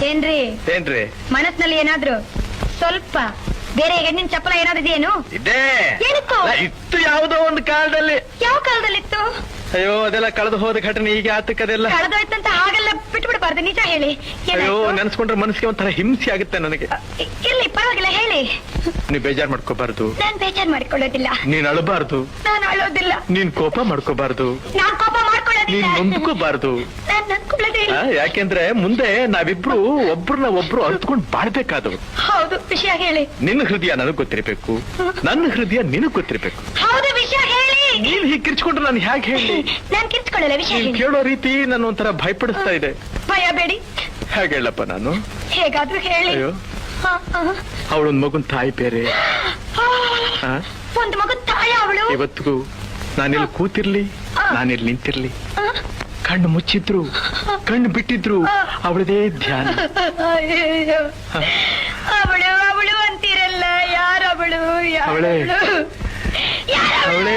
ಏನ್ರಿ ಏನ್ರಿ ಮನಸ್ಸಿನಲ್ಲಿ ಏನಾದ್ರು ಸ್ವಲ್ಪ ಬೇರೆ ಹೆಣ್ಣಿನ ಚಪ್ಪಲ ಏನಾದ್ರು ಇದೆಯೇನು? ಇದೇ ಏನಿತ್ತು? ಇತ್ತು ಯಾವುದೋ ಒಂದು ಕಾಲದಲ್ಲಿ. ಯಾವ ಕಾಲದಲ್ಲಿತ್ತು? ಅಯ್ಯೋ ಅದೆಲ್ಲ ಕಳೆದು ಹೋದ ಘಟನೆ ಈಗ ಆತಕ್ಕದೆಲ್ಲ. ಕಳೆದೋಯ್ತಂತ ಹಾಗೆಲ್ಲ ಬಿಟ್ಬಿಡ್ಬಾರ್ದು, ನಿಜ ಹೇಳಿ. ಅಯ್ಯೋ ನೆನ್ಸ್ಕೊಂಡ್ರೆ ಮನಸ್ಸಿಗೆ ಒಂಥರ ಹಿಂಸೆ ಆಗುತ್ತೆ ನನಗೆ. ಇರ್ಲಿ ಪರವಾಗಿಲ್ಲ, ಹೇಳಿ. ನೀವ್ ಬೇಜಾರ್ ಮಾಡ್ಕೋಬಾರ್ದು. ನಾನ್ ಬೇಜಾರ್ ಮಾಡ್ಕೊಳ್ಳೋದಿಲ್ಲ. ನೀನ್ ಅಳಬಾರ್ದು. ನಾನು ಅಳೋದಿಲ್ಲ. ನೀನ್ ಕೋಪ ಮಾಡ್ಕೋಬಾರ್ದು. ನಾನ್ ಕೋಪ ಮಾಡ್ಕೊಳ್ಳೋದಿಲ್ಲ. ನೀನ್ ನೊಂದ್ಕೋಬಾರ್ದು. ನಾನ್ ನೊಂದ್ಕೊಳ್ಳೋದಿಲ್ಲ. ಯಾಕೆಂದ್ರೆ ಮುಂದೆ ನಾವಿಬ್ರು ಒಬ್ರನ್ನ ಒಬ್ರು ಅರ್ತ್ಕೊಂಡ್ ಬಾಳ್ಬೇಕಾದವ್ರು. ಹೌದು, ವಿಷಯ ಹೇಳಿ. ನಿನ್ನ ಹೃದಯ ನನಗ್ ಗೊತ್ತಿರ್ಬೇಕು, ನನ್ನ ಹೃದಯ ನಿನಗ್ ಗೊತ್ತಿರ್ಬೇಕು. ಹೌದು, ವಿಷಯ ಹೇಳಿ. ನೀನ್ ಹೀಗ್ ಕಿರ್ಚ್ಕೊಂಡ್ರೆ ನಾನು ಹೇಗೆ ಹೇಳಿ? ನಾನ್ ಕಿರ್ಚ್ಕೊಳ್ಳಲ್ಲ, ವಿಷಯ ನೀನ್ ಹೇಳಿ. ಕೇಳೋ ರೀತಿ ನನ್ನ ಒಂಥರ ಭಯಪಡಿಸ್ತಾ ಇದೆ. ಭಯ ಬೇಡಿ. ಹೇಗೆ ಹೇಳಪ್ಪ ನಾನು? ಹೇಗಾದ್ರೂ ಹೇಳಿ. ಅಯ್ಯೋ ಅವಳೊಂದ್ ಮಗುನ್ ತಾಯಿ ಬೇರೆ. ಒಂದು ಮಗು ತಾಯ ಅವಳು. ಇವತ್ತಿಗೂ ನಾನಿಲ್ಲಿ ಕೂತಿರ್ಲಿ, ನಾನಿಲ್ಲಿ ನಿಂತಿರ್ಲಿ, ಕಣ್ಣು ಮುಚ್ಚಿದ್ರು ಕಣ್ಣು ಬಿಟ್ಟಿದ್ರು ಅವಳದೇ ಧ್ಯಾನ. ಅವಳು ಅವಳು ಅಂತೀರಲ್ಲ, ಯಾರವಳು? ಅವಳೇ ಅವಳೇ